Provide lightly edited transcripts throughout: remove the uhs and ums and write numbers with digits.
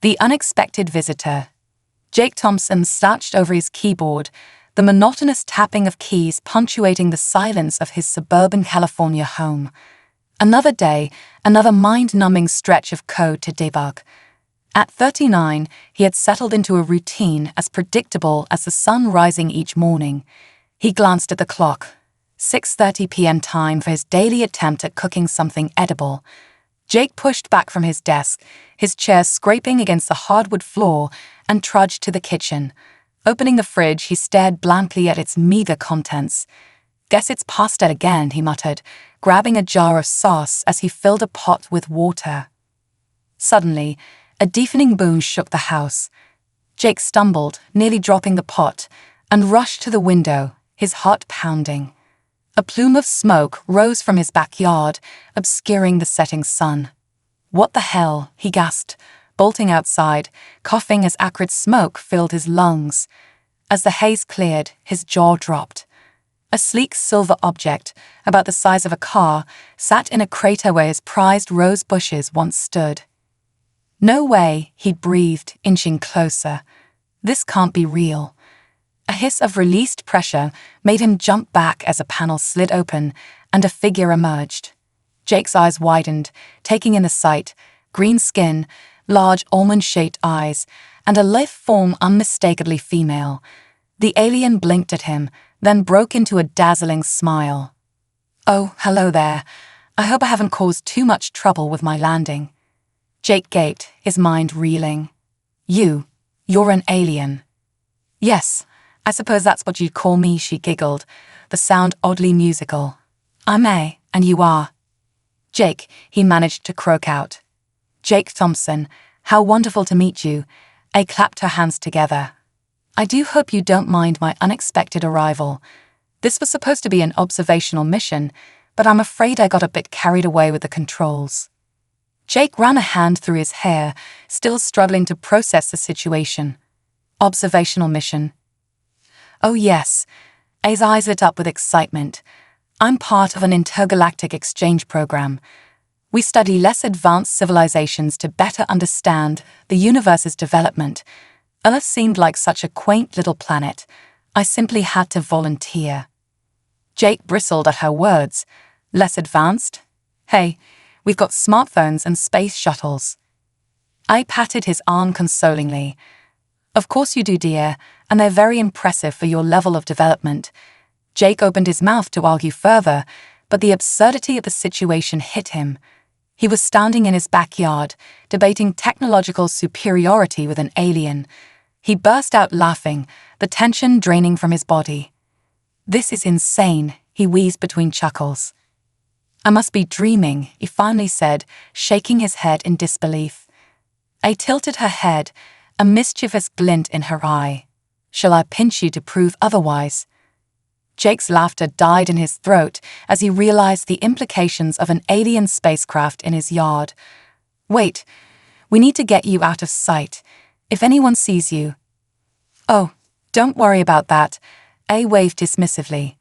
The unexpected visitor. Jake Thompson slouched over his keyboard, the monotonous tapping of keys punctuating the silence of his suburban California home. Another day, another mind-numbing stretch of code to debug. At 39, he had settled into a routine as predictable as the sun rising each morning. He glanced at the clock. 6:30 p.m. time for his daily attempt at cooking something edible. Jake pushed back from his desk, his chair scraping against the hardwood floor, and trudged to the kitchen. Opening the fridge, he stared blankly at its meager contents. "Guess it's pasta again," he muttered, grabbing a jar of sauce as he filled a pot with water. Suddenly, a deafening boom shook the house. Jake stumbled, nearly dropping the pot, and rushed to the window, his heart pounding. A plume of smoke rose from his backyard, obscuring the setting sun. "What the hell?" he gasped, bolting outside, coughing as acrid smoke filled his lungs. As the haze cleared, his jaw dropped. A sleek silver object, about the size of a car, sat in a crater where his prized rose bushes once stood. "No way," he breathed, inching closer. "This can't be real." A hiss of released pressure made him jump back as a panel slid open and a figure emerged. Jake's eyes widened, taking in the sight: green skin, large almond-shaped eyes, and a lithe form unmistakably female. The alien blinked at him, then broke into a dazzling smile. "Oh, hello there. I hope I haven't caused too much trouble with my landing." Jake gaped, his mind reeling. You're an alien." "Yes, I suppose that's what you'd call me," she giggled, the sound oddly musical. "I'm A, and you are." "Jake," he managed to croak out. "Jake Thompson, how wonderful to meet you." A clapped her hands together. "I do hope you don't mind my unexpected arrival. This was supposed to be an observational mission, but I'm afraid I got a bit carried away with the controls." Jake ran a hand through his hair, still struggling to process the situation. "Observational mission?" "Oh yes." A's eyes lit up with excitement. "I'm part of an intergalactic exchange program. We study less advanced civilizations to better understand the universe's development. Earth seemed like such a quaint little planet. I simply had to volunteer." Jake bristled at her words. "Less advanced? Hey, we've got smartphones and space shuttles." I patted his arm consolingly. "Of course you do, dear, and they're very impressive for your level of development." Jake opened his mouth to argue further, but the absurdity of the situation hit him. He was standing in his backyard, debating technological superiority with an alien. He burst out laughing, the tension draining from his body. "This is insane," he wheezed between chuckles. "I must be dreaming," he finally said, shaking his head in disbelief. I tilted her head, a mischievous glint in her eye. "Shall I pinch you to prove otherwise?" Jake's laughter died in his throat as he realized the implications of an alien spacecraft in his yard. "Wait, we need to get you out of sight. If anyone sees you..." "Oh, don't worry about that," A waved dismissively.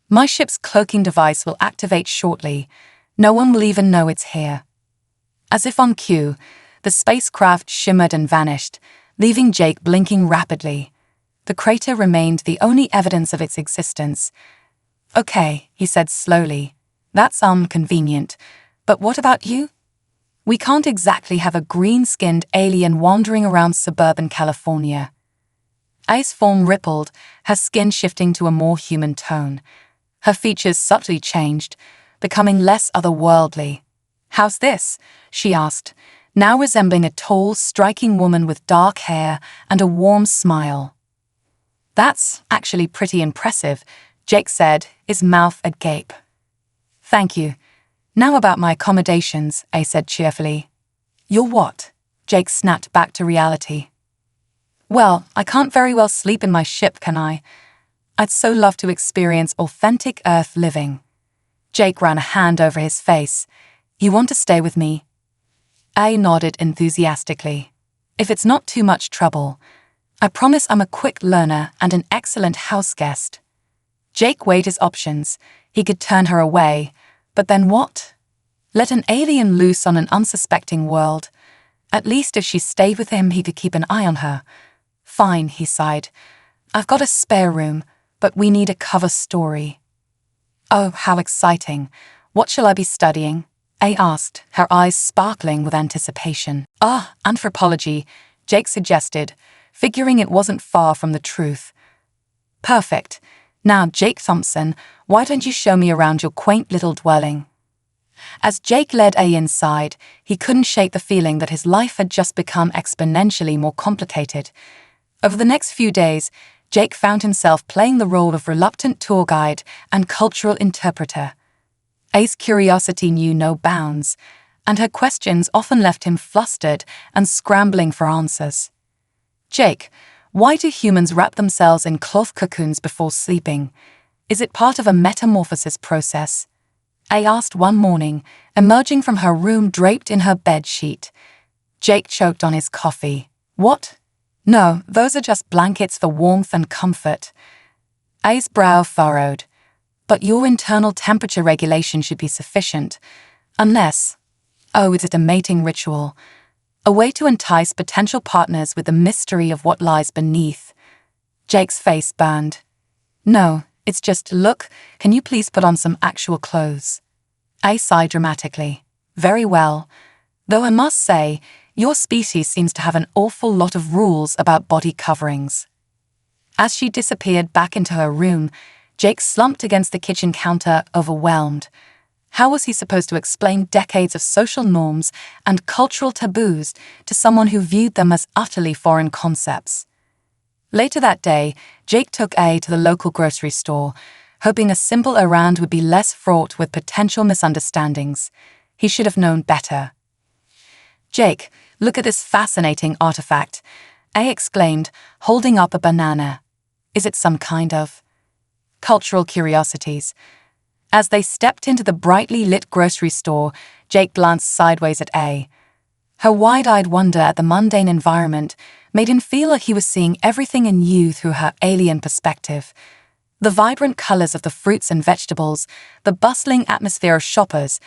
"My ship's cloaking device will activate shortly. No one will even know it's here." As if on cue, the spacecraft shimmered and vanished, leaving Jake blinking rapidly. The crater remained the only evidence of its existence. "Okay," he said slowly. "That's convenient. But what about you? We can't exactly have a green-skinned alien wandering around suburban California." A's form rippled, her skin shifting to a more human tone. Her features subtly changed, becoming less otherworldly. "How's this?" she asked, now resembling a tall, striking woman with dark hair and a warm smile. "That's actually pretty impressive," Jake said, his mouth agape. "Thank you. Now about my accommodations," A said cheerfully. "Your what?" Jake snapped back to reality. "Well, I can't very well sleep in my ship, can I? I'd so love to experience authentic Earth living." Jake ran a hand over his face. "You want to stay with me?" A nodded enthusiastically. "If it's not too much trouble. I promise I'm a quick learner and an excellent house guest." Jake weighed his options. He could turn her away. But then what? Let an alien loose on an unsuspecting world? At least if she stayed with him, he could keep an eye on her. Fine, he sighed. I've got a spare room, but we need a cover story. Oh, how exciting. What shall I be studying? A asked, her eyes sparkling with anticipation. Anthropology, Jake suggested, figuring it wasn't far from the truth. Perfect. Now, Jake Thompson, why don't you show me around your quaint little dwelling? As Jake led A inside, he couldn't shake the feeling that his life had just become exponentially more complicated. Over the next few days, Jake found himself playing the role of reluctant tour guide and cultural interpreter. A's curiosity knew no bounds, and her questions often left him flustered and scrambling for answers. Jake, why do humans wrap themselves in cloth cocoons before sleeping? Is it part of a metamorphosis process? A asked one morning, emerging from her room draped in her bed sheet. Jake choked on his coffee. What? No, those are just blankets for warmth and comfort. A's brow furrowed. But your internal temperature regulation should be sufficient. Unless, is it a mating ritual? A way to entice potential partners with the mystery of what lies beneath. Jake's face burned. No, it's just, look, can you please put on some actual clothes? A sighed dramatically. Very well. Though I must say, your species seems to have an awful lot of rules about body coverings. As she disappeared back into her room, Jake slumped against the kitchen counter, overwhelmed. How was he supposed to explain decades of social norms and cultural taboos to someone who viewed them as utterly foreign concepts? Later that day, Jake took A to the local grocery store, hoping a simple errand would be less fraught with potential misunderstandings. He should have known better. Jake, look at this fascinating artifact, A exclaimed, holding up a banana. Is it some kind of cultural curiosities? As they stepped into the brightly lit grocery store, Jake glanced sideways at A. Her wide-eyed wonder at the mundane environment made him feel like he was seeing everything anew through her alien perspective. The vibrant colors of the fruits and vegetables, the bustling atmosphere of shoppers,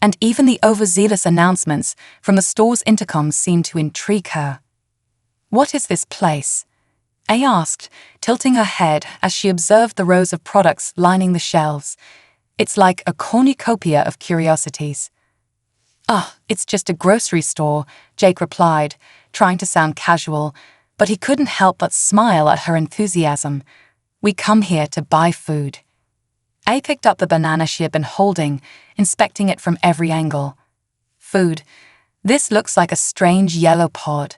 and even the overzealous announcements from the store's intercom seemed to intrigue her. What is this place? A asked, tilting her head as she observed the rows of products lining the shelves. It's like a cornucopia of curiosities. It's just a grocery store, Jake replied, trying to sound casual, but he couldn't help but smile at her enthusiasm. We come here to buy food. A picked up the banana she had been holding, inspecting it from every angle. Food. This looks like a strange yellow pod.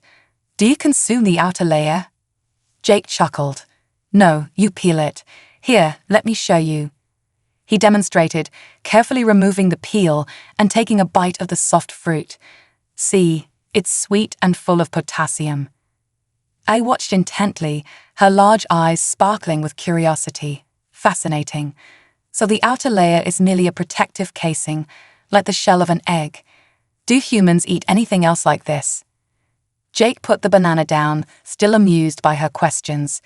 Do you consume the outer layer? Jake chuckled. No, you peel it. Here, let me show you. He demonstrated, carefully removing the peel and taking a bite of the soft fruit. See, it's sweet and full of potassium. I watched intently, her large eyes sparkling with curiosity. Fascinating. So the outer layer is merely a protective casing, like the shell of an egg. Do humans eat anything else like this? Jake put the banana down, still amused by her questions.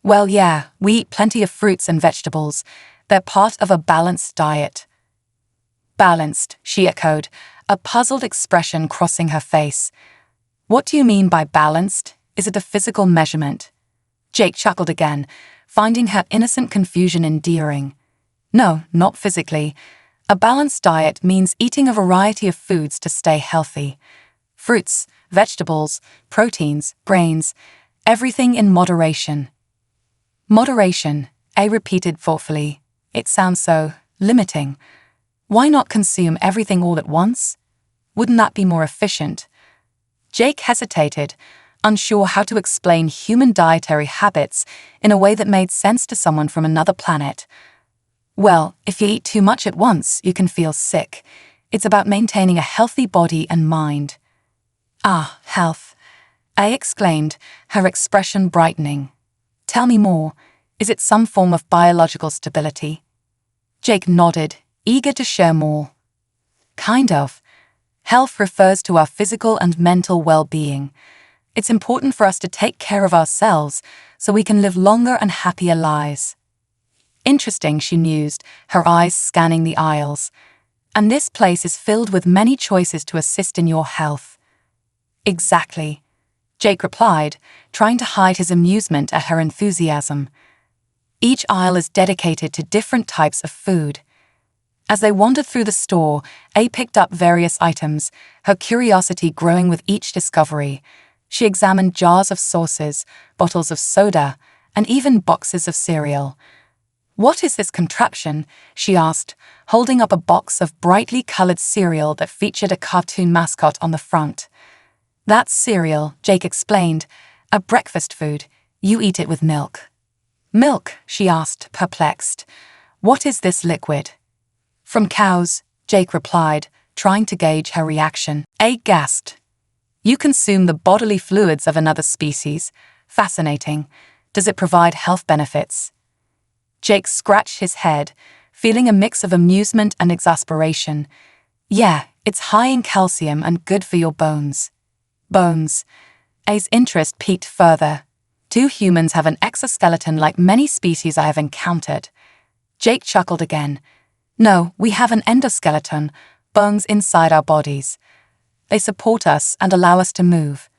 Well, yeah, we eat plenty of fruits and vegetables. They're part of a balanced diet. Balanced, she echoed, a puzzled expression crossing her face. What do you mean by balanced? Is it a physical measurement? Jake chuckled again, finding her innocent confusion endearing. No, not physically. A balanced diet means eating a variety of foods to stay healthy. Fruits, vegetables, proteins, grains, everything in moderation. Moderation, A repeated thoughtfully. It sounds so limiting. Why not consume everything all at once? Wouldn't that be more efficient? Jake hesitated, unsure how to explain human dietary habits in a way that made sense to someone from another planet. Well, if you eat too much at once, you can feel sick. It's about maintaining a healthy body and mind. Health, A exclaimed, her expression brightening. Tell me more. Is it some form of biological stability? Jake nodded, eager to share more. Kind of. Health refers to our physical and mental well-being. It's important for us to take care of ourselves so we can live longer and happier lives. Interesting, she mused, her eyes scanning the aisles. And this place is filled with many choices to assist in your health. Exactly, Jake replied, trying to hide his amusement at her enthusiasm. Each aisle is dedicated to different types of food. As they wandered through the store, A picked up various items, her curiosity growing with each discovery. She examined jars of sauces, bottles of soda, and even boxes of cereal. "What is this contraption?" she asked, holding up a box of brightly colored cereal that featured a cartoon mascot on the front. "That's cereal," Jake explained, "a breakfast food. You eat it with milk." "Milk?" she asked, perplexed. "What is this liquid?" "From cows," Jake replied, trying to gauge her reaction. A gasped. "You consume the bodily fluids of another species. Fascinating. Does it provide health benefits?" Jake scratched his head, feeling a mix of amusement and exasperation. "Yeah, it's high in calcium and good for your bones." Bones. A's interest piqued further. "Do humans have an exoskeleton like many species I have encountered?" Jake chuckled again. "No, we have an endoskeleton, bones inside our bodies. They support us and allow us to move."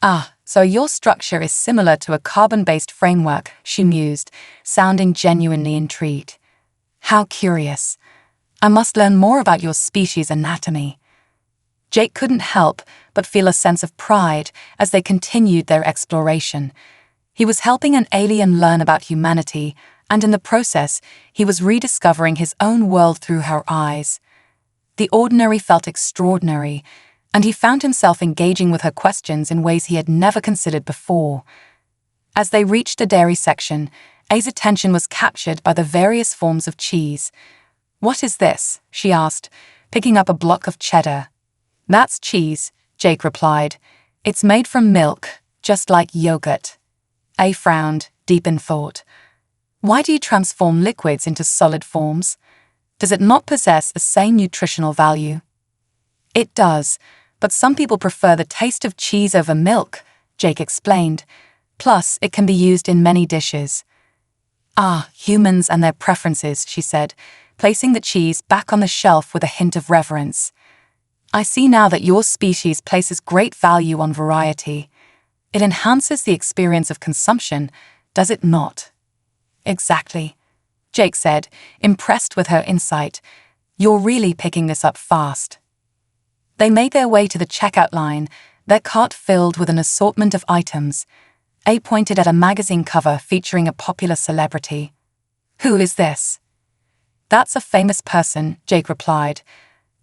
"Ah, so your structure is similar to a carbon-based framework," she mused, sounding genuinely intrigued. "How curious. I must learn more about your species' anatomy." Jake couldn't help but feel a sense of pride as they continued their exploration. He was helping an alien learn about humanity, and in the process, he was rediscovering his own world through her eyes. The ordinary felt extraordinary, and he found himself engaging with her questions in ways he had never considered before. As they reached the dairy section, A's attention was captured by the various forms of cheese. "What is this?" she asked, picking up a block of cheddar. "That's cheese," Jake replied. "It's made from milk, just like yogurt." A frowned, deep in thought. "Why do you transform liquids into solid forms? Does it not possess the same nutritional value?" "It does, but some people prefer the taste of cheese over milk," Jake explained. "Plus, it can be used in many dishes." "Ah, humans and their preferences," she said, placing the cheese back on the shelf with a hint of reverence. "I see now that your species places great value on variety. It enhances the experience of consumption, does it not?" "Exactly," Jake said, impressed with her insight. "You're really picking this up fast." They made their way to the checkout line, their cart filled with an assortment of items. A pointed at a magazine cover featuring a popular celebrity. "Who is this?" "That's a famous person," Jake replied.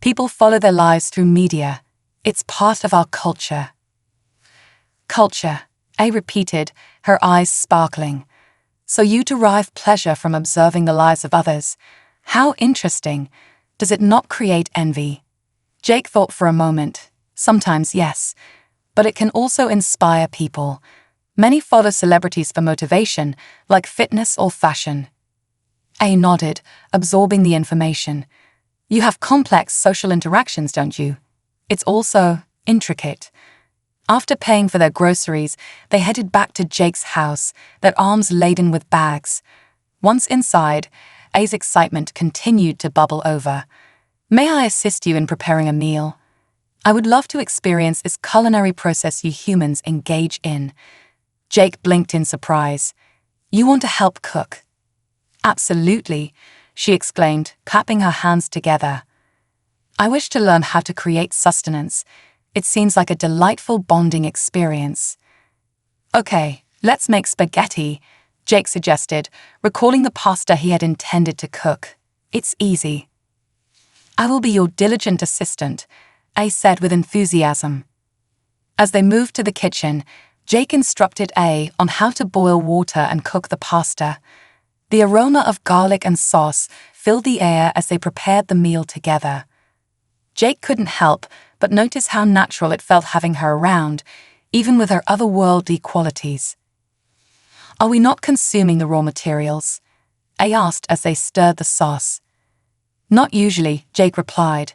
"People follow their lives through media. It's part of our culture." "Culture," A repeated, her eyes sparkling. "So you derive pleasure from observing the lives of others. How interesting. Does it not create envy?" Jake thought for a moment. Sometimes, yes, but it can also inspire people. Many follow celebrities for motivation, like fitness or fashion. A nodded, absorbing the information. "You have complex social interactions, don't you? It's also intricate." After paying for their groceries, they headed back to Jake's house, their arms laden with bags. Once inside, A's excitement continued to bubble over. "May I assist you in preparing a meal? I would love to experience this culinary process you humans engage in." Jake blinked in surprise. "You want to help cook?" "Absolutely," she exclaimed, clapping her hands together. "I wish to learn how to create sustenance. It seems like a delightful bonding experience." "Okay, let's make spaghetti," Jake suggested, recalling the pasta he had intended to cook. "It's easy." "I will be your diligent assistant," A said with enthusiasm. As they moved to the kitchen, Jake instructed A on how to boil water and cook the pasta. The aroma of garlic and sauce filled the air as they prepared the meal together. Jake couldn't help but notice how natural it felt having her around, even with her otherworldly qualities. "Are we not consuming the raw materials?" A asked as they stirred the sauce. "Not usually," Jake replied.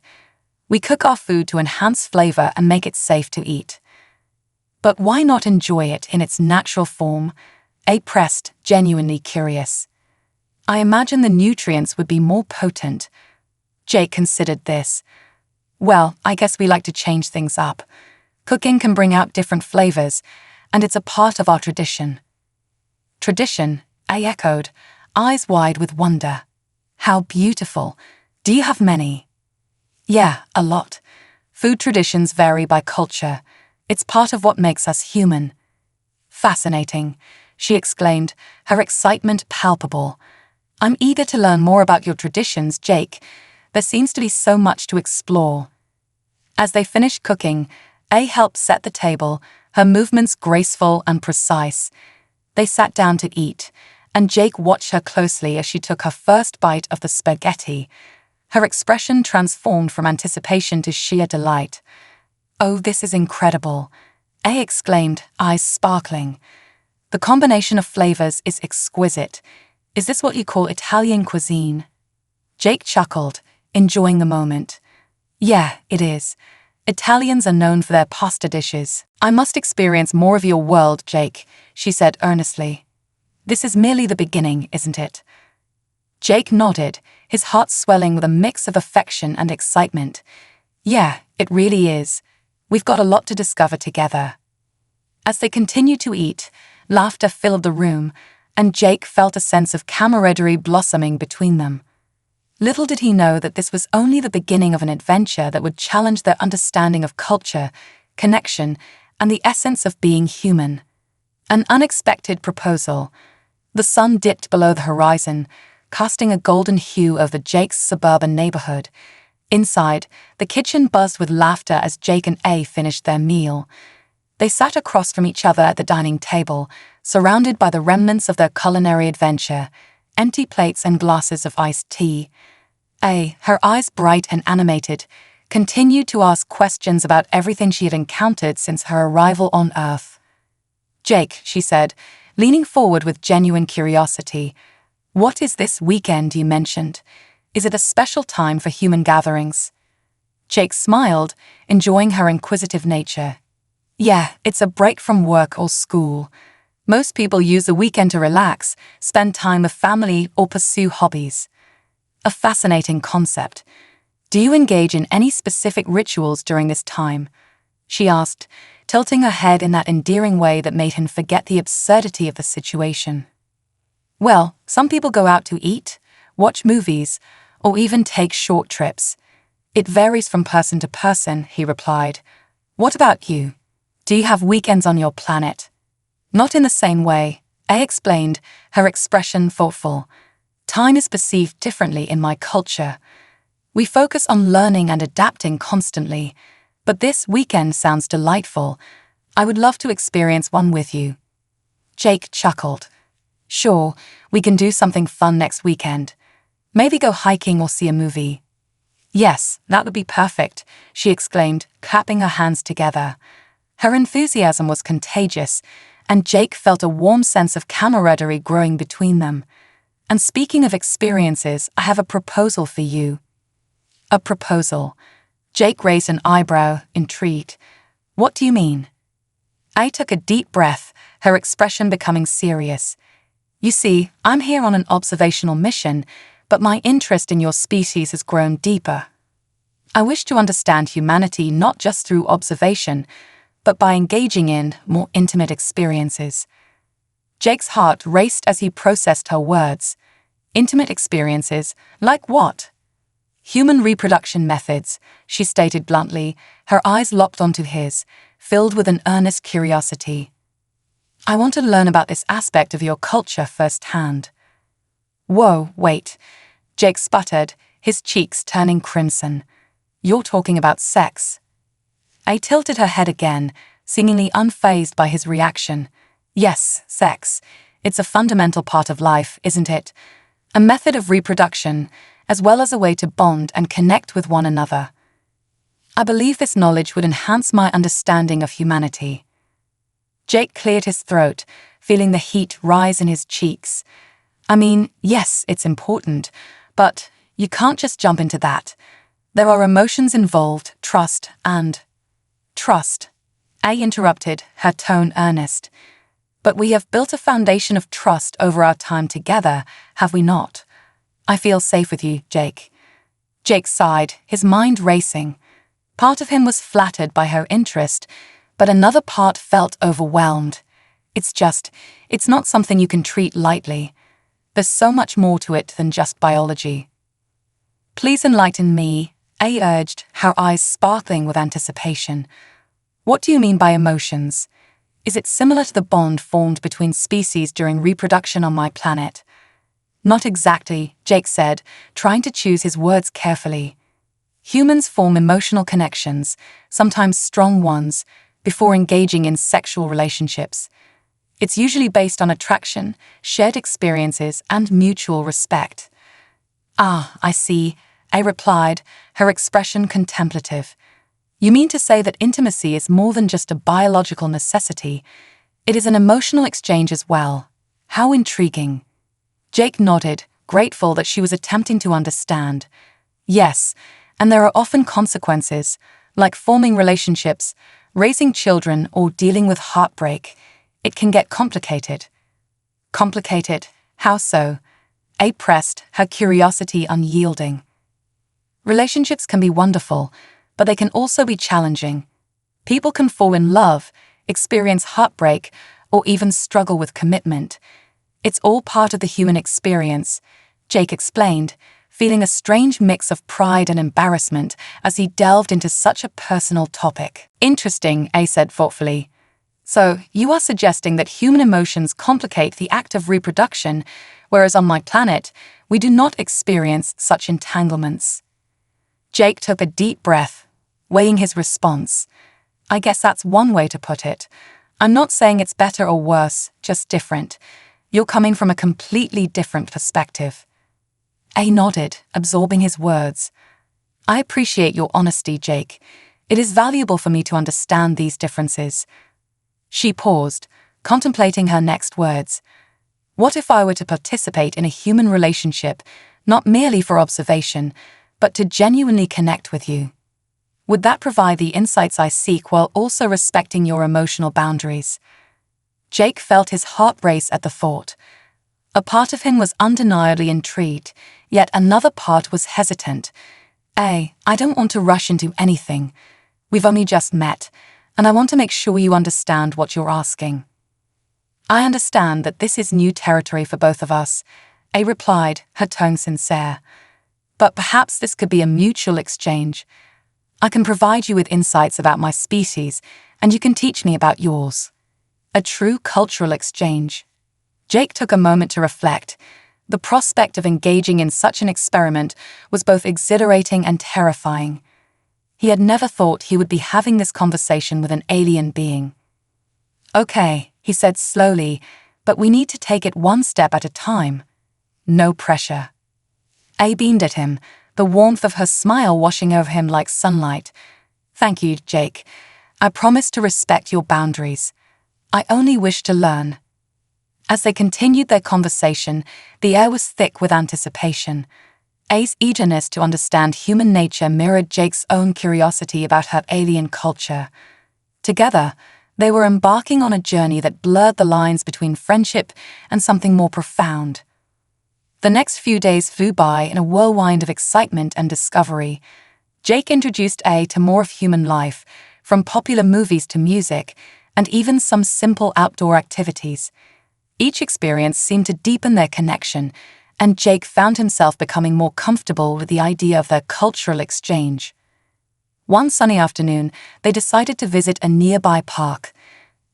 "We cook our food to enhance flavor and make it safe to eat." "But why not enjoy it in its natural form?" A pressed, genuinely curious. "I imagine the nutrients would be more potent." Jake considered this. "Well, I guess we like to change things up. Cooking can bring out different flavors, and it's a part of our tradition. Tradition, I echoed, eyes wide with wonder. How beautiful. Do you have many? Yeah, a lot. Food traditions vary by culture. It's part of what makes us human. Fascinating, she exclaimed, her excitement palpable. I'm eager to learn more about your traditions, Jake. There seems to be so much to explore. As they finished cooking, A helped set the table, her movements graceful and precise. They sat down to eat, and Jake watched her closely as she took her first bite of the spaghetti. Her expression transformed from anticipation to sheer delight. Oh, this is incredible, A exclaimed, eyes sparkling. The combination of flavors is exquisite. Is this what you call Italian cuisine? Jake chuckled, enjoying the moment. Yeah, it is. Italians are known for their pasta dishes. I must experience more of your world, Jake, she said earnestly. This is merely the beginning, isn't it? Jake nodded, his heart swelling with a mix of affection and excitement. Yeah, it really is. We've got a lot to discover together. As they continued to eat, laughter filled the room, and Jake felt a sense of camaraderie blossoming between them. Little did he know that this was only the beginning of an adventure that would challenge their understanding of culture, connection, and the essence of being human. An unexpected proposal. The sun dipped below the horizon, casting a golden hue over Jake's suburban neighborhood. Inside, the kitchen buzzed with laughter as Jake and A finished their meal. They sat across from each other at the dining table, surrounded by the remnants of their culinary adventure, empty plates and glasses of iced tea. A, her eyes bright and animated, continued to ask questions about everything she had encountered since her arrival on Earth. Jake, she said, leaning forward with genuine curiosity, what is this weekend you mentioned? Is it a special time for human gatherings? Jake smiled, enjoying her inquisitive nature. Yeah, it's a break from work or school. Most people use the weekend to relax, spend time with family, or pursue hobbies. A fascinating concept. Do you engage in any specific rituals during this time? She asked, tilting her head in that endearing way that made him forget the absurdity of the situation. Well, some people go out to eat, watch movies, or even take short trips. It varies from person to person, he replied. What about you? Do you have weekends on your planet? Not in the same way, A explained, her expression thoughtful. Time is perceived differently in my culture. We focus on learning and adapting constantly, but this weekend sounds delightful. I would love to experience one with you. Jake chuckled. Sure, we can do something fun next weekend. Maybe go hiking or see a movie. Yes, that would be perfect, she exclaimed, clapping her hands together. Her enthusiasm was contagious, and Jake felt a warm sense of camaraderie growing between them. And speaking of experiences, I have a proposal for you. A proposal? Jake raised an eyebrow, intrigued. What do you mean? I took a deep breath, her expression becoming serious. You see, I'm here on an observational mission, but my interest in your species has grown deeper. I wish to understand humanity not just through observation, but by engaging in more intimate experiences. Jake's heart raced as he processed her words. Intimate experiences? Like what? Human reproduction methods, she stated bluntly, her eyes locked onto his, filled with an earnest curiosity. I want to learn about this aspect of your culture firsthand. Whoa, wait, Jake sputtered, his cheeks turning crimson. You're talking about sex. I tilted her head again, seemingly unfazed by his reaction. Yes, sex. It's a fundamental part of life, isn't it? A method of reproduction, as well as a way to bond and connect with one another. I believe this knowledge would enhance my understanding of humanity. Jake cleared his throat, feeling the heat rise in his cheeks. I mean, yes, it's important, but you can't just jump into that. There are emotions involved, trust, and... Trust, I interrupted, her tone earnest. But we have built a foundation of trust over our time together, have we not? I feel safe with you, Jake. Jake sighed, his mind racing. Part of him was flattered by her interest, But another part felt overwhelmed. It's not something you can treat lightly. There's so much more to it than just biology. Please enlighten me, A urged, her eyes sparkling with anticipation. What do you mean by emotions? Is it similar to the bond formed between species during reproduction on my planet? Not exactly, Jake said, trying to choose his words carefully. Humans form emotional connections, sometimes strong ones, before engaging in sexual relationships. It's usually based on attraction, shared experiences, and mutual respect. Ah, I see, I replied, her expression contemplative. You mean to say that intimacy is more than just a biological necessity? It is an emotional exchange as well. How intriguing. Jake nodded, grateful that she was attempting to understand. Yes, and there are often consequences, like forming relationships, raising children, or dealing with heartbreak. It can get complicated. Complicated? How so? A pressed, her curiosity unyielding. Relationships can be wonderful, but they can also be challenging. People can fall in love, experience heartbreak, or even struggle with commitment. It's all part of the human experience, Jake explained, feeling a strange mix of pride and embarrassment as he delved into such a personal topic. Interesting, A said thoughtfully. So, you are suggesting that human emotions complicate the act of reproduction, whereas on my planet, we do not experience such entanglements. Jake took a deep breath, weighing his response. I guess that's one way to put it. I'm not saying it's better or worse, just different. You're coming from a completely different perspective. A nodded, absorbing his words. I appreciate your honesty, Jake. It is valuable for me to understand these differences. She paused, contemplating her next words. What if I were to participate in a human relationship, not merely for observation, but to genuinely connect with you? Would that provide the insights I seek while also respecting your emotional boundaries? Jake felt his heart race at the thought. A part of him was undeniably intrigued, yet another part was hesitant. I don't want to rush into anything. We've only just met, and I want to make sure you understand what you're asking. I understand that this is new territory for both of us, A replied, her tone sincere. But perhaps this could be a mutual exchange. I can provide you with insights about my species, and you can teach me about yours. A true cultural exchange. Jake took a moment to reflect. The prospect of engaging in such an experiment was both exhilarating and terrifying. He had never thought he would be having this conversation with an alien being. Okay, he said slowly, but we need to take it one step at a time. No pressure. A beamed at him, the warmth of her smile washing over him like sunlight. Thank you, Jake. I promise to respect your boundaries. I only wish to learn. As they continued their conversation, the air was thick with anticipation. A's eagerness to understand human nature mirrored Jake's own curiosity about her alien culture. Together, they were embarking on a journey that blurred the lines between friendship and something more profound. The next few days flew by in a whirlwind of excitement and discovery. Jake introduced A to more of human life, from popular movies to music, and even some simple outdoor activities. Each experience seemed to deepen their connection, and Jake found himself becoming more comfortable with the idea of their cultural exchange. One sunny afternoon, they decided to visit a nearby park.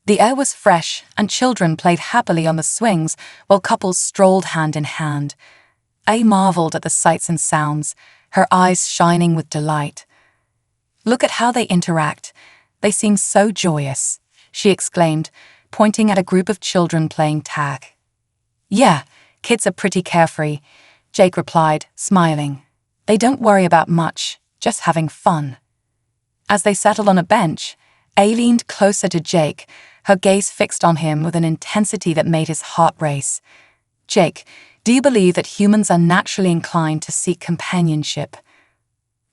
The air was fresh, and children played happily on the swings while couples strolled hand in hand. A marveled at the sights and sounds, her eyes shining with delight. Look at how they interact. They seem so joyous, she exclaimed, pointing at a group of children playing tag. Yeah, kids are pretty carefree, Jake replied, smiling. They don't worry about much, just having fun. As they settled on a bench, A leaned closer to Jake, her gaze fixed on him with an intensity that made his heart race. Jake, do you believe that humans are naturally inclined to seek companionship?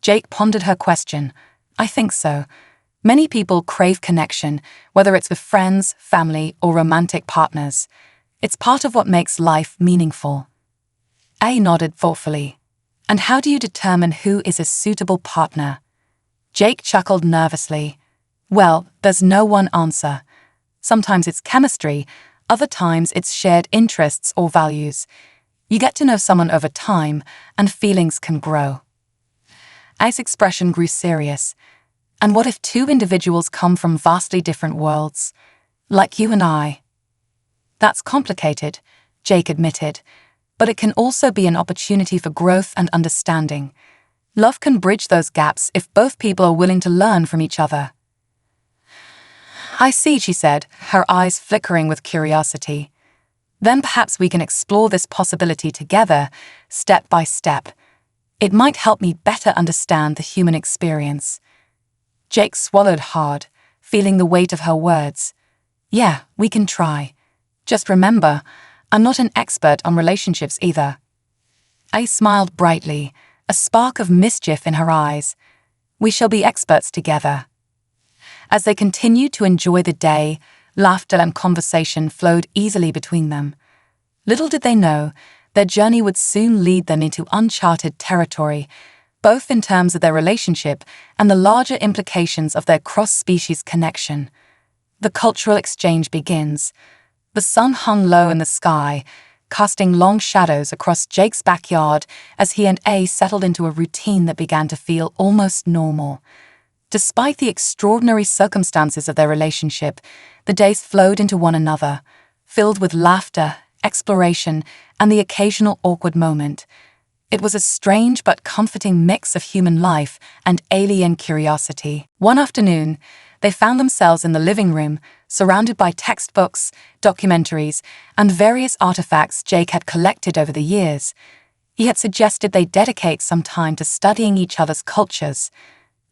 Jake pondered her question. I think so. Many people crave connection, whether it's with friends, family, or romantic partners. It's part of what makes life meaningful. A nodded thoughtfully. And how do you determine who is a suitable partner? Jake chuckled nervously. Well, there's no one answer. Sometimes it's chemistry, other times it's shared interests or values. You get to know someone over time, and feelings can grow. A's expression grew serious. And what if two individuals come from vastly different worlds? Like you and I. That's complicated, Jake admitted, but it can also be an opportunity for growth and understanding. Love can bridge those gaps if both people are willing to learn from each other. I see, she said, her eyes flickering with curiosity. Then perhaps we can explore this possibility together, step by step. It might help me better understand the human experience. Jake swallowed hard, feeling the weight of her words. Yeah, we can try. Just remember, I'm not an expert on relationships either. A smiled brightly, a spark of mischief in her eyes. We shall be experts together. As they continued to enjoy the day, laughter and conversation flowed easily between them. Little did they know, their journey would soon lead them into uncharted territory, both in terms of their relationship and the larger implications of their cross-species connection. The cultural exchange begins. The sun hung low in the sky, casting long shadows across Jake's backyard as he and A settled into a routine that began to feel almost normal. Despite the extraordinary circumstances of their relationship, the days flowed into one another, filled with laughter, exploration, and the occasional awkward moment. It was a strange but comforting mix of human life and alien curiosity. One afternoon, they found themselves in the living room, surrounded by textbooks, documentaries, and various artifacts Jake had collected over the years. He had suggested they dedicate some time to studying each other's cultures.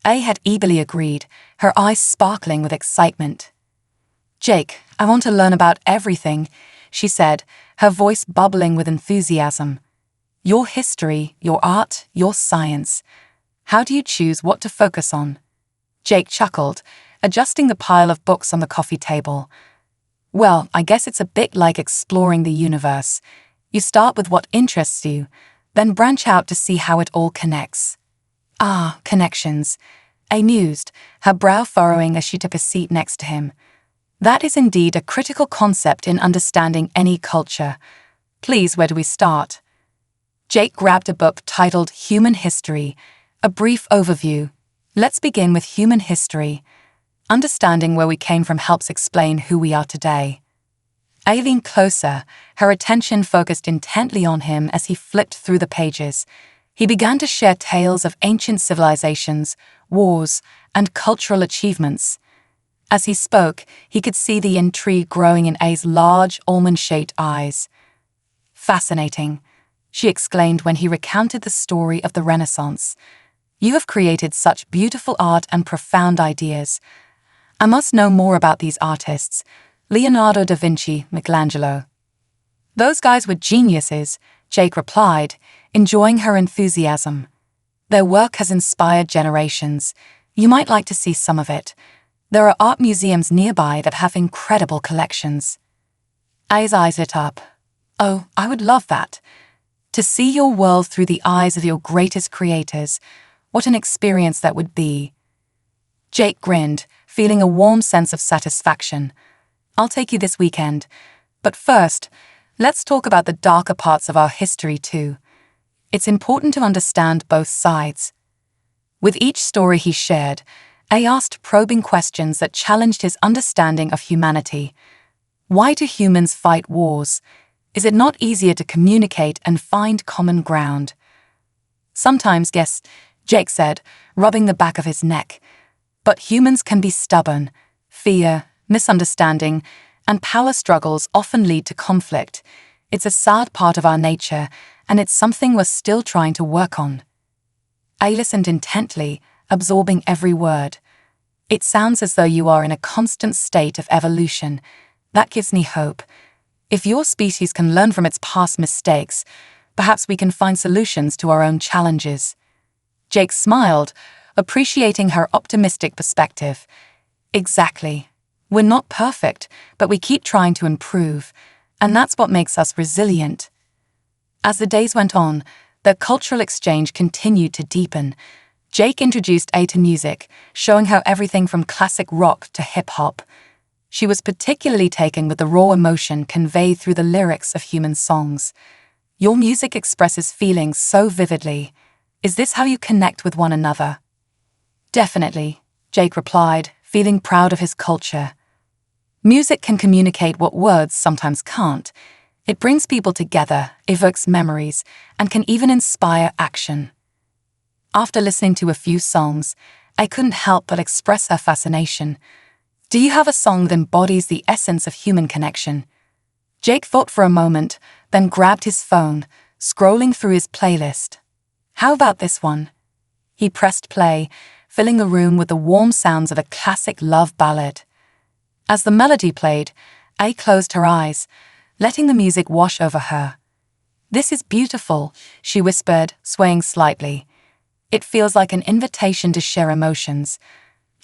A had eagerly agreed, her eyes sparkling with excitement. Jake, I want to learn about everything, she said, her voice bubbling with enthusiasm. Your history, your art, your science. How do you choose what to focus on? Jake chuckled, adjusting the pile of books on the coffee table. Well, I guess it's a bit like exploring the universe. You start with what interests you, then branch out to see how it all connects. Ah, connections. A mused, her brow furrowing as she took a seat next to him. That is indeed a critical concept in understanding any culture. Please, where do we start? Jake grabbed a book titled Human History, a brief overview. Let's begin with human history. Understanding where we came from helps explain who we are today. A leaned closer, her attention focused intently on him as he flipped through the pages. He began to share tales of ancient civilizations, wars, and cultural achievements. As he spoke, he could see the intrigue growing in A's large, almond-shaped eyes. Fascinating, she exclaimed when he recounted the story of the Renaissance. You have created such beautiful art and profound ideas. I must know more about these artists. Leonardo da Vinci, Michelangelo. Those guys were geniuses, Jake replied, enjoying her enthusiasm. Their work has inspired generations. You might like to see some of it. There are art museums nearby that have incredible collections. A's eyes lit up. Oh, I would love that. To see your world through the eyes of your greatest creators, what an experience that would be. Jake grinned, feeling a warm sense of satisfaction. I'll take you this weekend. But first, let's talk about the darker parts of our history too. It's important to understand both sides. With each story he shared, A asked probing questions that challenged his understanding of humanity. Why do humans fight wars? Is it not easier to communicate and find common ground? Sometimes, yes, Jake said, rubbing the back of his neck. But humans can be stubborn. Fear, misunderstanding, and power struggles often lead to conflict. It's a sad part of our nature, and it's something we're still trying to work on. A listened intently, absorbing every word. It sounds as though you are in a constant state of evolution. That gives me hope. If your species can learn from its past mistakes, perhaps we can find solutions to our own challenges. Jake smiled, appreciating her optimistic perspective. Exactly. We're not perfect, but we keep trying to improve, and that's what makes us resilient. As the days went on, their cultural exchange continued to deepen. Jake introduced A to music, showing her everything from classic rock to hip-hop. She was particularly taken with the raw emotion conveyed through the lyrics of human songs. Your music expresses feelings so vividly. Is this how you connect with one another? Definitely, Jake replied, feeling proud of his culture. Music can communicate what words sometimes can't. It brings people together, evokes memories, and can even inspire action. After listening to a few songs, I couldn't help but express her fascination. Do you have a song that embodies the essence of human connection? Jake thought for a moment, then grabbed his phone, scrolling through his playlist. How about this one? He pressed play, filling the room with the warm sounds of a classic love ballad. As the melody played, A closed her eyes, letting the music wash over her. "This is beautiful," she whispered, swaying slightly. "It feels like an invitation to share emotions.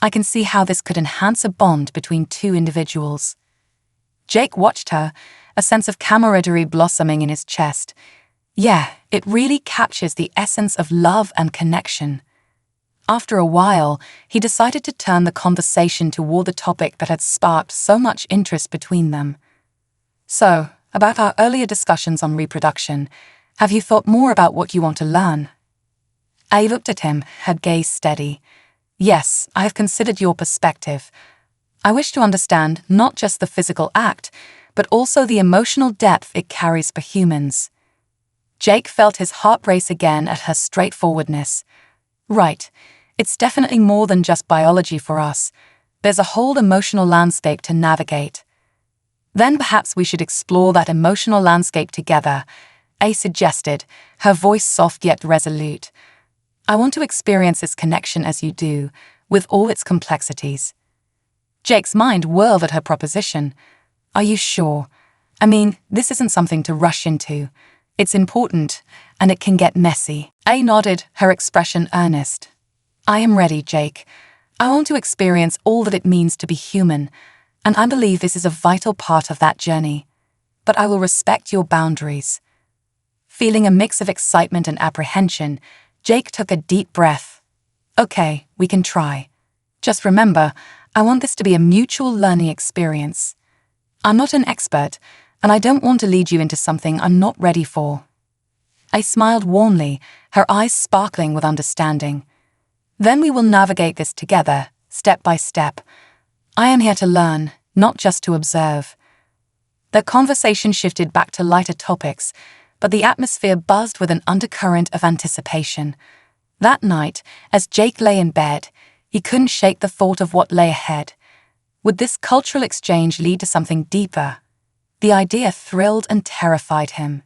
I can see how this could enhance a bond between two individuals." Jake watched her, a sense of camaraderie blossoming in his chest. Yeah, it really captures the essence of love and connection. After a while, he decided to turn the conversation toward the topic that had sparked so much interest between them. "So, about our earlier discussions on reproduction, have you thought more about what you want to learn?" I looked at him, her gaze steady. "Yes, I have considered your perspective. I wish to understand not just the physical act, but also the emotional depth it carries for humans." Jake felt his heart race again at her straightforwardness. "Right, it's definitely more than just biology for us. There's a whole emotional landscape to navigate." "Then perhaps we should explore that emotional landscape together," A suggested, her voice soft yet resolute. "I want to experience this connection as you do, with all its complexities." Jake's mind whirled at her proposition. "Are you sure? I mean, this isn't something to rush into. It's important, and it can get messy." A nodded, her expression earnest. "I am ready, Jake. I want to experience all that it means to be human, and I believe this is a vital part of that journey. But I will respect your boundaries." Feeling a mix of excitement and apprehension, Jake took a deep breath. "Okay, we can try. Just remember, I want this to be a mutual learning experience. I'm not an expert, and I don't want to lead you into something I'm not ready for." I smiled warmly, her eyes sparkling with understanding. "Then we will navigate this together, step by step. I am here to learn, not just to observe." The conversation shifted back to lighter topics, but the atmosphere buzzed with an undercurrent of anticipation. That night, as Jake lay in bed, he couldn't shake the thought of what lay ahead. Would this cultural exchange lead to something deeper? The idea thrilled and terrified him.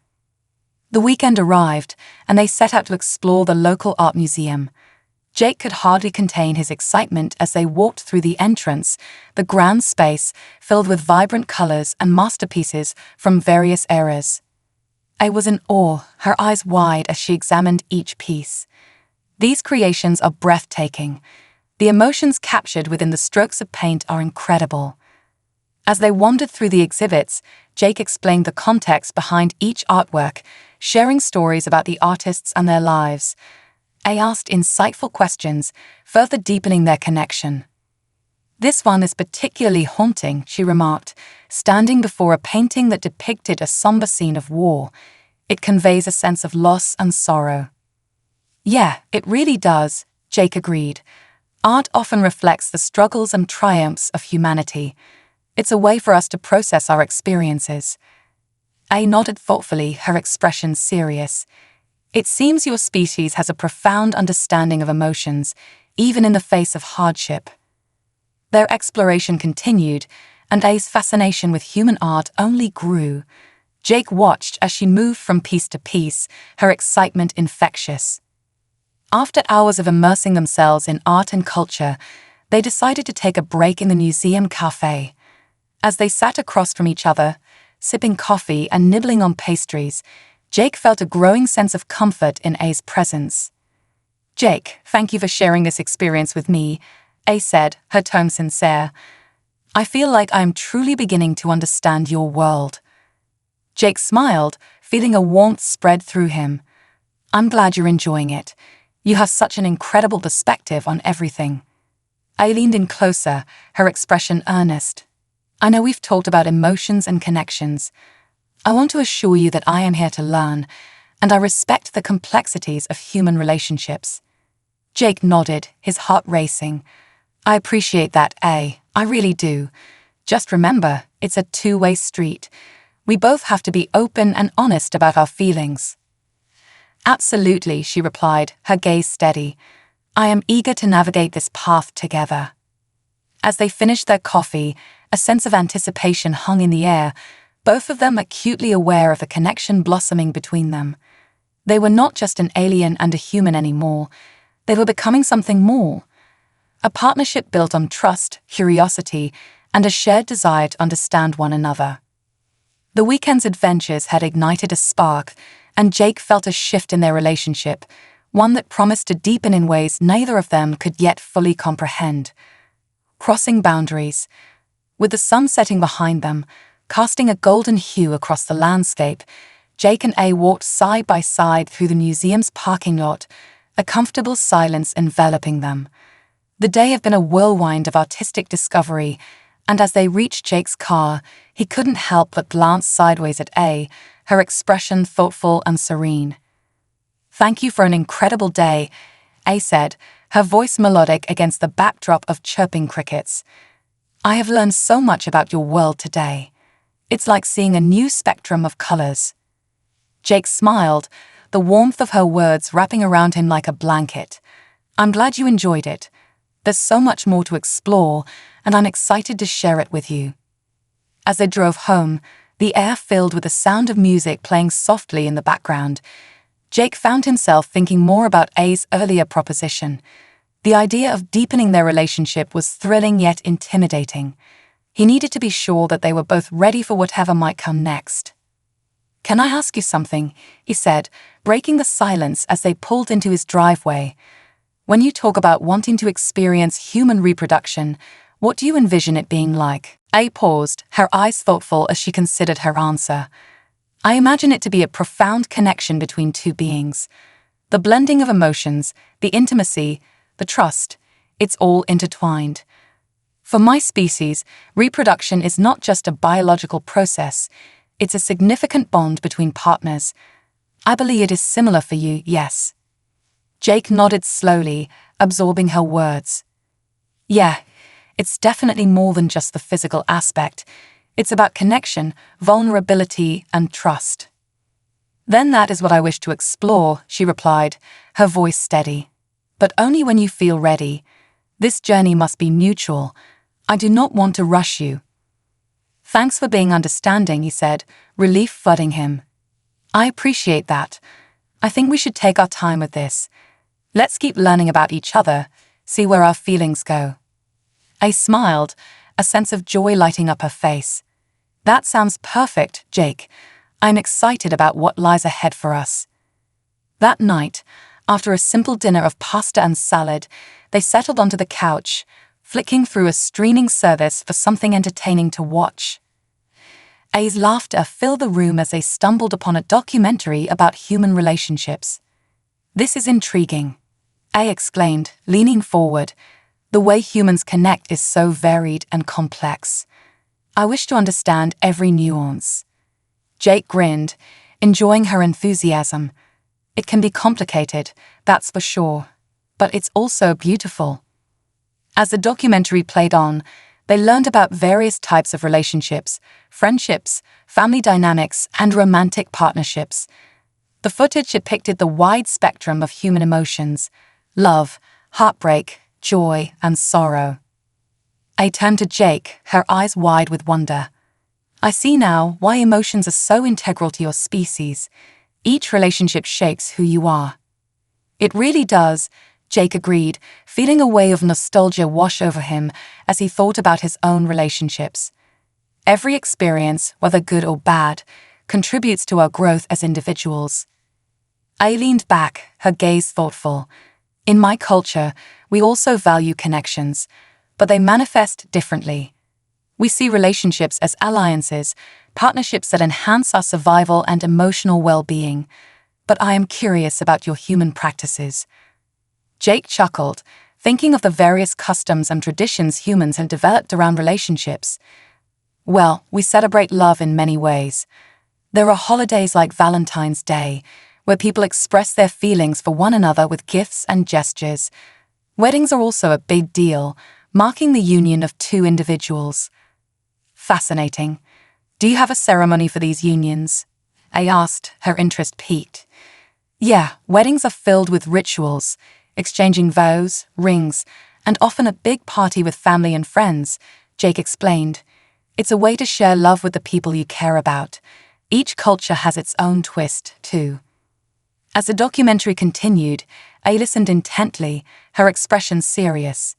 The weekend arrived, and they set out to explore the local art museum. Jake could hardly contain his excitement as they walked through the entrance, the grand space filled with vibrant colors and masterpieces from various eras. I was in awe, her eyes wide as she examined each piece. These creations are breathtaking. The emotions captured within the strokes of paint are incredible. As they wandered through the exhibits, Jake explained the context behind each artwork, sharing stories about the artists and their lives. I asked insightful questions, further deepening their connection. "This one is particularly haunting," she remarked, standing before a painting that depicted a somber scene of war. "It conveys a sense of loss and sorrow." "Yeah, it really does," Jake agreed. "Art often reflects the struggles and triumphs of humanity. It's a way for us to process our experiences." I nodded thoughtfully, her expression serious. "It seems your species has a profound understanding of emotions, even in the face of hardship." Their exploration continued, and A's fascination with human art only grew. Jake watched as she moved from piece to piece, her excitement infectious. After hours of immersing themselves in art and culture, they decided to take a break in the museum cafe. As they sat across from each other, sipping coffee and nibbling on pastries, Jake felt a growing sense of comfort in A's presence. "Jake, thank you for sharing this experience with me," A said, her tone sincere. "I feel like I am truly beginning to understand your world." Jake smiled, feeling a warmth spread through him. "I'm glad you're enjoying it. You have such an incredible perspective on everything. I leaned in closer, her expression earnest. I know we've talked about emotions and connections. I want to assure you that I am here to learn, and I respect the complexities of human relationships. Jake nodded, his heart racing. I appreciate that, I really do. Just remember, it's a two-way street. We both have to be open and honest about our feelings. Absolutely, she replied, her gaze steady. I am eager to navigate this path together. As they finished their coffee, a sense of anticipation hung in the air, both of them acutely aware of the connection blossoming between them. They were not just an alien and a human anymore. They were becoming something more. A partnership built on trust, curiosity, and a shared desire to understand one another. The weekend's adventures had ignited a spark, and Jake felt a shift in their relationship, one that promised to deepen in ways neither of them could yet fully comprehend. Crossing boundaries. With the sun setting behind them, casting a golden hue across the landscape, Jake and A walked side by side through the museum's parking lot, a comfortable silence enveloping them. The day had been a whirlwind of artistic discovery, and as they reached Jake's car, he couldn't help but glance sideways at A, her expression thoughtful and serene. Thank you for an incredible day, A said, her voice melodic against the backdrop of chirping crickets. I have learned so much about your world today. It's like seeing a new spectrum of colors. Jake smiled, the warmth of her words wrapping around him like a blanket. I'm glad you enjoyed it. There's so much more to explore, and I'm excited to share it with you. As they drove home, the air filled with the sound of music playing softly in the background, Jake found himself thinking more about A's earlier proposition. The idea of deepening their relationship was thrilling yet intimidating. He needed to be sure that they were both ready for whatever might come next. Can I ask you something? He said, breaking the silence as they pulled into his driveway. When you talk about wanting to experience human reproduction, what do you envision it being like? A paused, her eyes thoughtful as she considered her answer. I imagine it to be a profound connection between two beings. The blending of emotions, the intimacy, the trust, it's all intertwined. For my species, reproduction is not just a biological process, it's a significant bond between partners. I believe it is similar for you, yes. Jake nodded slowly, absorbing her words. Yeah, it's definitely more than just the physical aspect. It's about connection, vulnerability, and trust. Then that is what I wish to explore, she replied, her voice steady. But only when you feel ready. This journey must be mutual. I do not want to rush you. Thanks for being understanding, he said, relief flooding him. I appreciate that. I think we should take our time with this. Let's keep learning about each other, see where our feelings go. A smiled, a sense of joy lighting up her face. That sounds perfect, Jake. I'm excited about what lies ahead for us. That night, after a simple dinner of pasta and salad, they settled onto the couch, flicking through a streaming service for something entertaining to watch. A's laughter filled the room as they stumbled upon a documentary about human relationships. This is intriguing, A exclaimed, leaning forward. The way humans connect is so varied and complex. I wish to understand every nuance. Jake grinned, enjoying her enthusiasm. It can be complicated, that's for sure, but it's also beautiful. As the documentary played on, they learned about various types of relationships, friendships, family dynamics, and romantic partnerships. The footage depicted the wide spectrum of human emotions: love, heartbreak, joy, and sorrow. A turned to Jake, her eyes wide with wonder. I see now why emotions are so integral to your species. Each relationship shapes who you are. It really does, Jake agreed, feeling a wave of nostalgia wash over him as he thought about his own relationships. Every experience, whether good or bad, contributes to our growth as individuals. I leaned back, her gaze thoughtful. In my culture, we also value connections, but they manifest differently. We see relationships as alliances, partnerships that enhance our survival and emotional well-being. But I am curious about your human practices. Jake chuckled, thinking of the various customs and traditions humans had developed around relationships. Well, we celebrate love in many ways. There are holidays like Valentine's Day, where people express their feelings for one another with gifts and gestures. Weddings are also a big deal, marking the union of two individuals. Fascinating. Do you have a ceremony for these unions? I asked, her interest piqued. Yeah, weddings are filled with rituals, exchanging vows, rings, and often a big party with family and friends, Jake explained. It's a way to share love with the people you care about. Each culture has its own twist, too. As the documentary continued, I listened intently, her expression serious.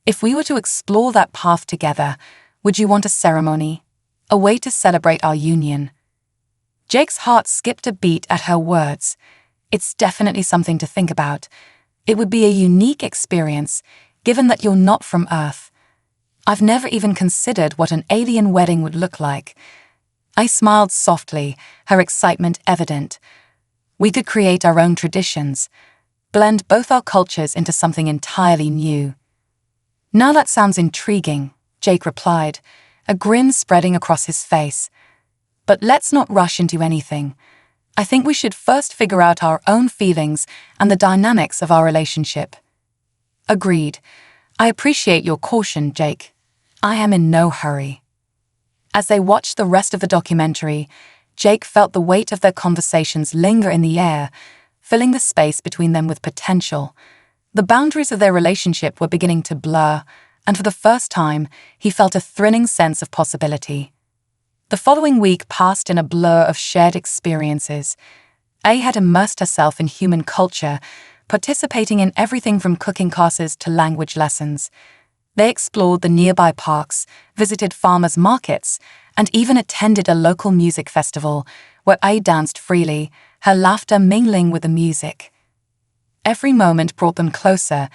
If we were to explore that path together, would you want a ceremony? A way to celebrate our union? Jake's heart skipped a beat at her words. It's definitely something to think about. It would be a unique experience, given that you're not from Earth. I've never even considered what an alien wedding would look like. I smiled softly, her excitement evident. We could create our own traditions, blend both our cultures into something entirely new. Now that sounds intriguing, Jake replied, a grin spreading across his face. But let's not rush into anything. I think we should first figure out our own feelings and the dynamics of our relationship. Agreed. I appreciate your caution, Jake. I am in no hurry. As they watched the rest of the documentary, Jake felt the weight of their conversations linger in the air, filling the space between them with potential. The boundaries of their relationship were beginning to blur, and for the first time, he felt a thrilling sense of possibility. The following week passed in a blur of shared experiences. A had immersed herself in human culture, participating in everything from cooking classes to language lessons. They explored the nearby parks, visited farmers' markets, and even attended a local music festival where A danced freely, her laughter mingling with the music. Every moment brought them closer,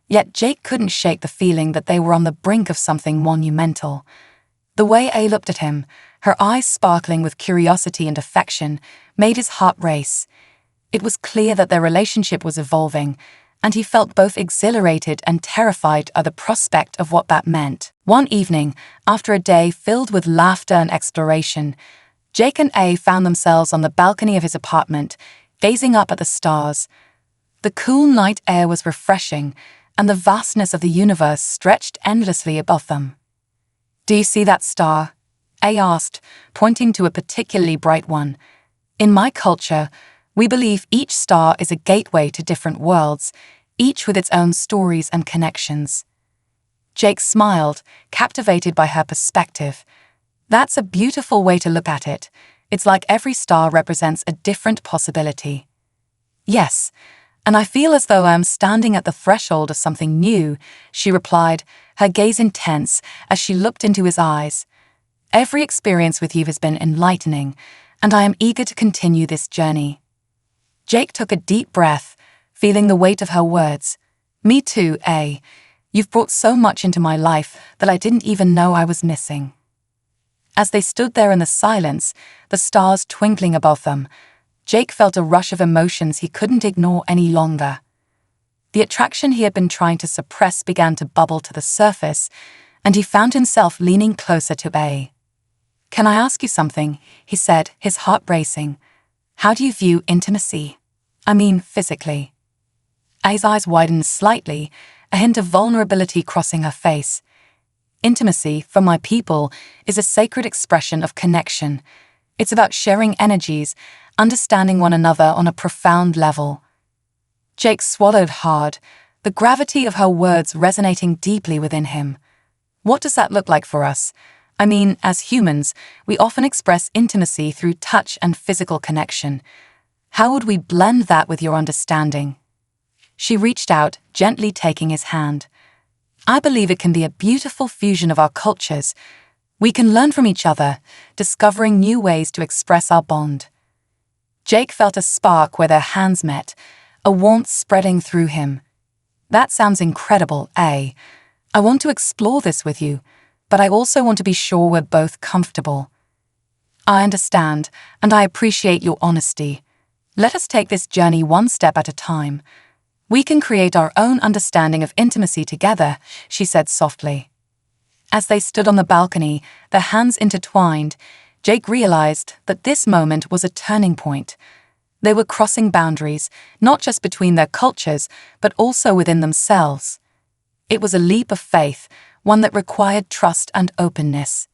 yet Jake couldn't shake the feeling that they were on the brink of something monumental. The way A looked at him, her eyes sparkling with curiosity and affection, made his heart race. It was clear that their relationship was evolving, and he felt both exhilarated and terrified at the prospect of what that meant. One evening, after a day filled with laughter and exploration, Jake and A found themselves on the balcony of his apartment, gazing up at the stars. The cool night air was refreshing, and the vastness of the universe stretched endlessly above them. "Do you see that star?" A asked, pointing to a particularly bright one. "In my culture, we believe each star is a gateway to different worlds, each with its own stories and connections." Jake smiled, captivated by her perspective. "That's a beautiful way to look at it. It's like every star represents a different possibility." "Yes, and I feel as though I am standing at the threshold of something new," she replied, her gaze intense as she looked into his eyes. "Every experience with you has been enlightening, and I am eager to continue this journey." Jake took a deep breath, feeling the weight of her words. "Me too, A. You've brought so much into my life that I didn't even know I was missing." As they stood there in the silence, the stars twinkling above them, Jake felt a rush of emotions he couldn't ignore any longer. The attraction he had been trying to suppress began to bubble to the surface, and he found himself leaning closer to A. "Can I ask you something?" he said, his heart racing. "How do you view intimacy? I mean, physically." A's eyes widened slightly, a hint of vulnerability crossing her face. "Intimacy, for my people, is a sacred expression of connection. It's about sharing energies, understanding one another on a profound level." Jake swallowed hard, the gravity of her words resonating deeply within him. "What does that look like for us? I mean, as humans, we often express intimacy through touch and physical connection. How would we blend that with your understanding?" She reached out, gently taking his hand. "I believe it can be a beautiful fusion of our cultures. We can learn from each other, discovering new ways to express our bond." Jake felt a spark where their hands met, a warmth spreading through him. "That sounds incredible, A. I want to explore this with you, but I also want to be sure we're both comfortable." "I understand, and I appreciate your honesty. Let us take this journey one step at a time. We can create our own understanding of intimacy together, she said softly. As they stood on the balcony, their hands intertwined, Jake realized that this moment was a turning point. They were crossing boundaries, not just between their cultures, but also within themselves. It was a leap of faith, one that required trust and openness.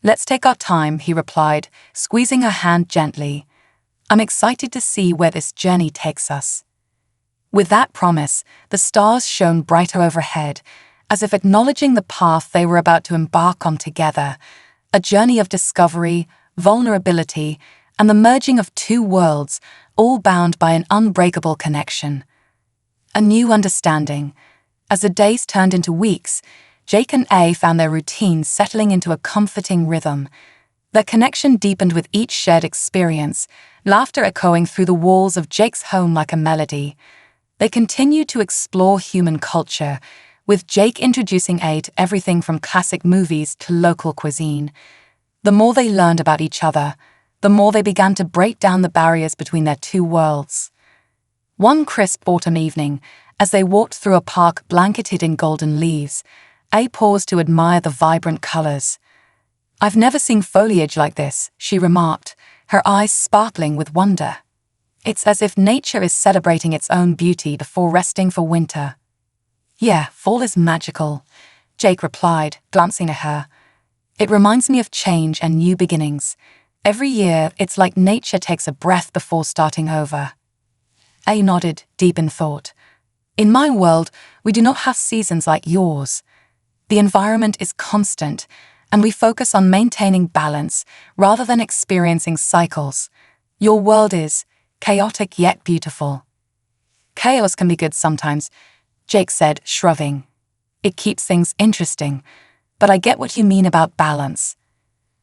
"Let's take our time," he replied, squeezing her hand gently. "I'm excited to see where this journey takes us." With that promise, the stars shone brighter overhead, as if acknowledging the path they were about to embark on together, a journey of discovery, vulnerability, and the merging of two worlds, all bound by an unbreakable connection. A new understanding. As the days turned into weeks, Jake and A found their routines settling into a comforting rhythm. Their connection deepened with each shared experience, laughter echoing through the walls of Jake's home like a melody. They continued to explore human culture, with Jake introducing A to everything from classic movies to local cuisine. The more they learned about each other, the more they began to break down the barriers between their two worlds. One crisp autumn evening, as they walked through a park blanketed in golden leaves, A paused to admire the vibrant colors. "I've never seen foliage like this," she remarked, her eyes sparkling with wonder. "It's as if nature is celebrating its own beauty before resting for winter." "Yeah, fall is magical," Jake replied, glancing at her. "It reminds me of change and new beginnings. Every year, it's like nature takes a breath before starting over." A nodded, deep in thought. "In my world, we do not have seasons like yours. The environment is constant, and we focus on maintaining balance rather than experiencing cycles. Your world is chaotic yet beautiful." "Chaos can be good sometimes," Jake said, shrugging. "It keeps things interesting, but I get what you mean about balance.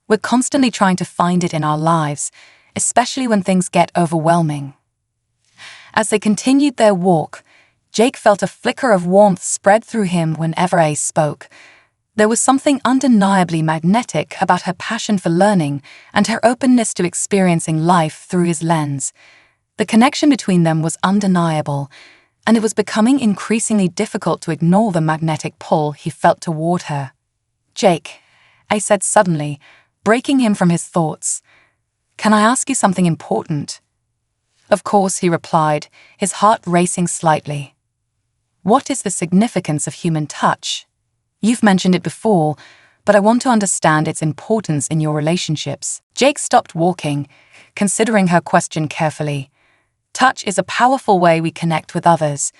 We're constantly trying to find it in our lives, especially when things get overwhelming." As they continued their walk, Jake felt a flicker of warmth spread through him whenever A spoke. There was something undeniably magnetic about her passion for learning and her openness to experiencing life through his lens. The connection between them was undeniable, and it was becoming increasingly difficult to ignore the magnetic pull he felt toward her. "Jake," I said suddenly, breaking him from his thoughts, "can I ask you something important?" "Of course," he replied, his heart racing slightly. "What is the significance of human touch? You've mentioned it before, but I want to understand its importance in your relationships." Jake stopped walking, considering her question carefully. "Touch is a powerful way we connect with others.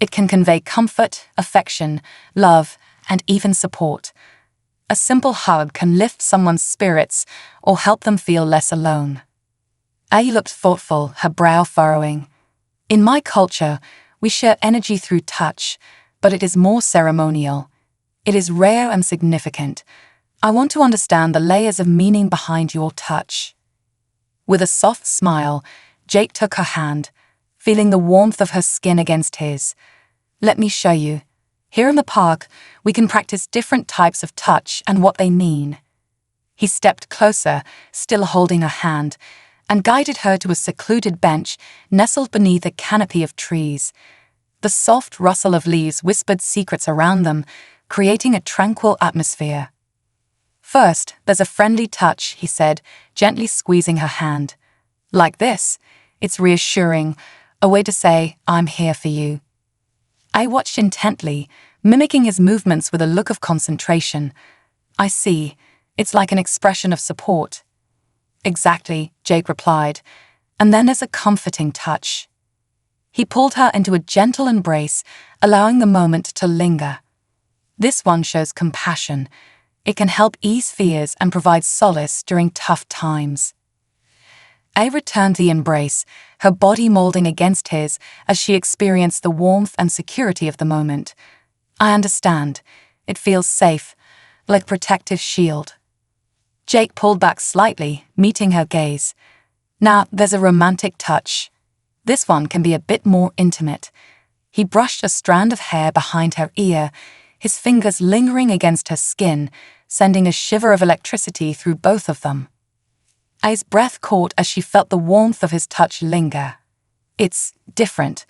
It can convey comfort, affection, love, and even support. A simple hug can lift someone's spirits or help them feel less alone." A looked thoughtful, her brow furrowing. "In my culture, we share energy through touch, but it is more ceremonial. It is rare and significant. I want to understand the layers of meaning behind your touch." With a soft smile, Jake took her hand, feeling the warmth of her skin against his. "Let me show you. Here in the park, we can practice different types of touch and what they mean." He stepped closer, still holding her hand, and guided her to a secluded bench nestled beneath a canopy of trees. The soft rustle of leaves whispered secrets around them, creating a tranquil atmosphere. "First, there's a friendly touch," he said, gently squeezing her hand. "Like this. It's reassuring, a way to say, 'I'm here for you.'" I watched intently, mimicking his movements with a look of concentration. "I see. It's like an expression of support." "Exactly," Jake replied. "And then there's a comforting touch." He pulled her into a gentle embrace, allowing the moment to linger. "This one shows compassion. It can help ease fears and provide solace during tough times." I returned the embrace, her body molding against his as she experienced the warmth and security of the moment. "I understand. It feels safe, like a protective shield." Jake pulled back slightly, meeting her gaze. "Now, there's a romantic touch. This one can be a bit more intimate." He brushed a strand of hair behind her ear, his fingers lingering against her skin, sending a shiver of electricity through both of them. A's breath caught as she felt the warmth of his touch linger. "It's different,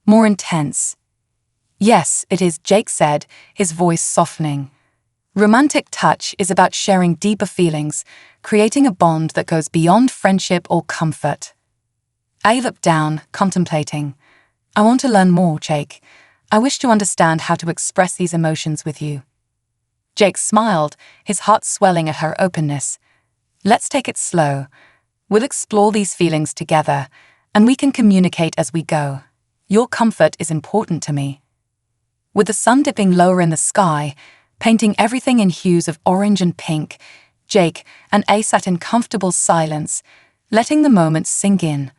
more intense. Yes, it is, Jake said, his voice softening. Romantic touch is about sharing deeper feelings, creating a bond that goes beyond friendship or comfort. I looked down, contemplating. I want to learn more, Jake. I wish to understand how to express these emotions with you. Jake smiled, his heart swelling at her openness. Let's take it slow. We'll explore these feelings together, and we can communicate as we go. Your comfort is important to me. With the sun dipping lower in the sky, painting everything in hues of orange and pink, Jake and A sat in comfortable silence, letting the moment sink in.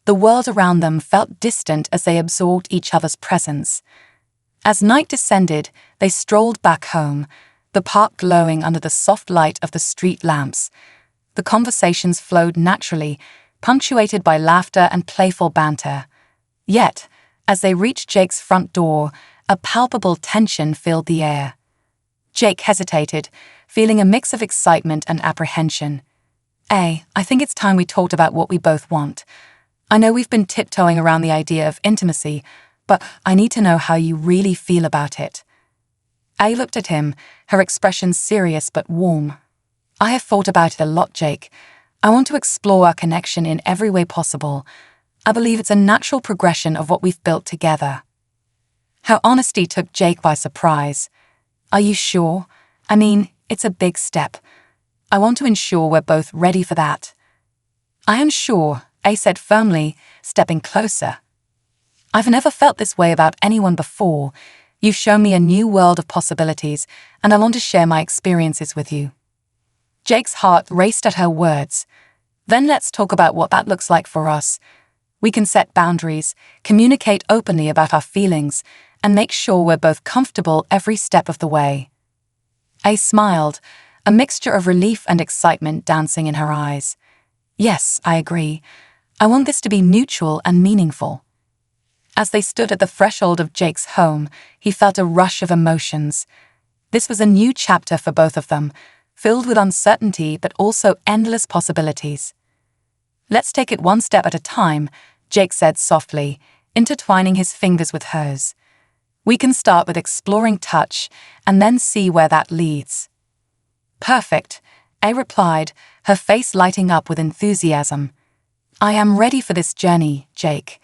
The world around them felt distant as they absorbed each other's presence. As night descended, they strolled back home, the park glowing under the soft light of the street lamps. The conversations flowed naturally, punctuated by laughter and playful banter. Yet, as they reached Jake's front door, a palpable tension filled the air. Jake hesitated, feeling a mix of excitement and apprehension. I think it's time we talked about what we both want. I know we've been tiptoeing around the idea of intimacy, but I need to know how you really feel about it. A looked at him, her expression serious but warm. I have thought about it a lot, Jake. I want to explore our connection in every way possible. I believe it's a natural progression of what we've built together. Her honesty took Jake by surprise. Are you sure? I mean, it's a big step. I want to ensure we're both ready for that. I am sure, A said firmly, stepping closer. I've never felt this way about anyone before. You've shown me a new world of possibilities, and I want to share my experiences with you. Jake's heart raced at her words. Then let's talk about what that looks like for us. We can set boundaries, communicate openly about our feelings, and make sure we're both comfortable every step of the way. A smiled, a mixture of relief and excitement dancing in her eyes. Yes, I agree. I want this to be mutual and meaningful. As they stood at the threshold of Jake's home, he felt a rush of emotions. This was a new chapter for both of them, filled with uncertainty but also endless possibilities. Let's take it one step at a time, Jake said softly, intertwining his fingers with hers. We can start with exploring touch and then see where that leads. Perfect, A replied, her face lighting up with enthusiasm. I am ready for this journey, Jake.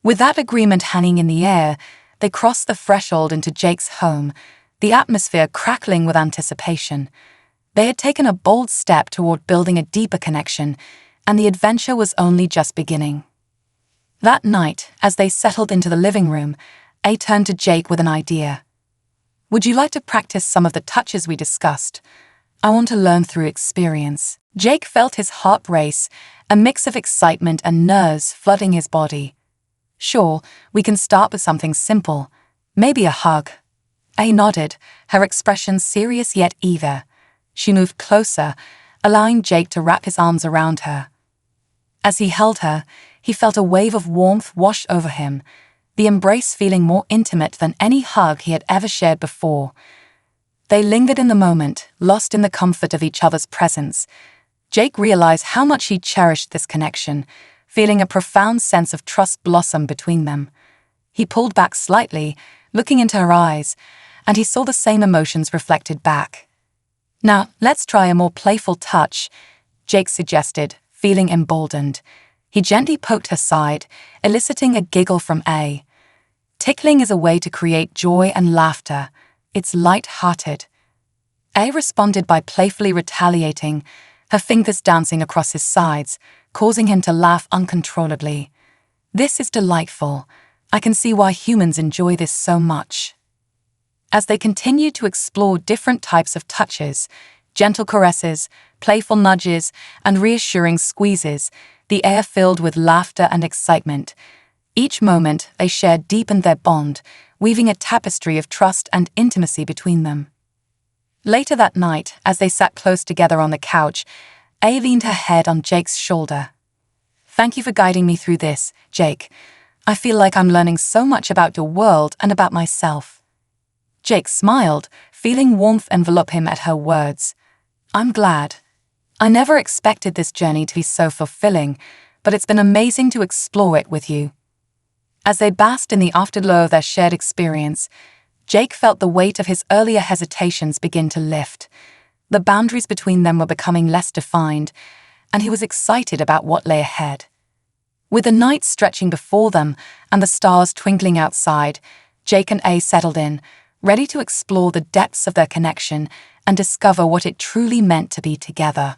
With that agreement hanging in the air, they crossed the threshold into Jake's home, the atmosphere crackling with anticipation. They had taken a bold step toward building a deeper connection, and the adventure was only just beginning. That night, as they settled into the living room, A turned to Jake with an idea. Would you like to practice some of the touches we discussed? I want to learn through experience. Jake felt his heart race, a mix of excitement and nerves flooding his body. Sure, we can start with something simple, maybe a hug. A nodded, her expression serious yet eager. She moved closer, allowing Jake to wrap his arms around her. As he held her, he felt a wave of warmth wash over him, the embrace feeling more intimate than any hug he had ever shared before. They lingered in the moment, lost in the comfort of each other's presence. Jake realized how much he cherished this connection, feeling a profound sense of trust blossom between them. He pulled back slightly, looking into her eyes, and he saw the same emotions reflected back. Now, let's try a more playful touch, Jake suggested, feeling emboldened. He gently poked her side, eliciting a giggle from A. Tickling is a way to create joy and laughter. It's light-hearted. A responded by playfully retaliating, her fingers dancing across his sides, causing him to laugh uncontrollably. This is delightful. I can see why humans enjoy this so much. As they continued to explore different types of touches, gentle caresses, playful nudges, and reassuring squeezes, the air filled with laughter and excitement. Each moment they shared deepened their bond, weaving a tapestry of trust and intimacy between them. Later that night, as they sat close together on the couch, A leaned her head on Jake's shoulder. Thank you for guiding me through this, Jake. I feel like I'm learning so much about your world and about myself. Jake smiled, feeling warmth envelop him at her words. I'm glad. I never expected this journey to be so fulfilling, but it's been amazing to explore it with you. As they basked in the afterglow of their shared experience, Jake felt the weight of his earlier hesitations begin to lift. The boundaries between them were becoming less defined, and he was excited about what lay ahead. With the night stretching before them and the stars twinkling outside, Jake and A settled in, ready to explore the depths of their connection and discover what it truly meant to be together.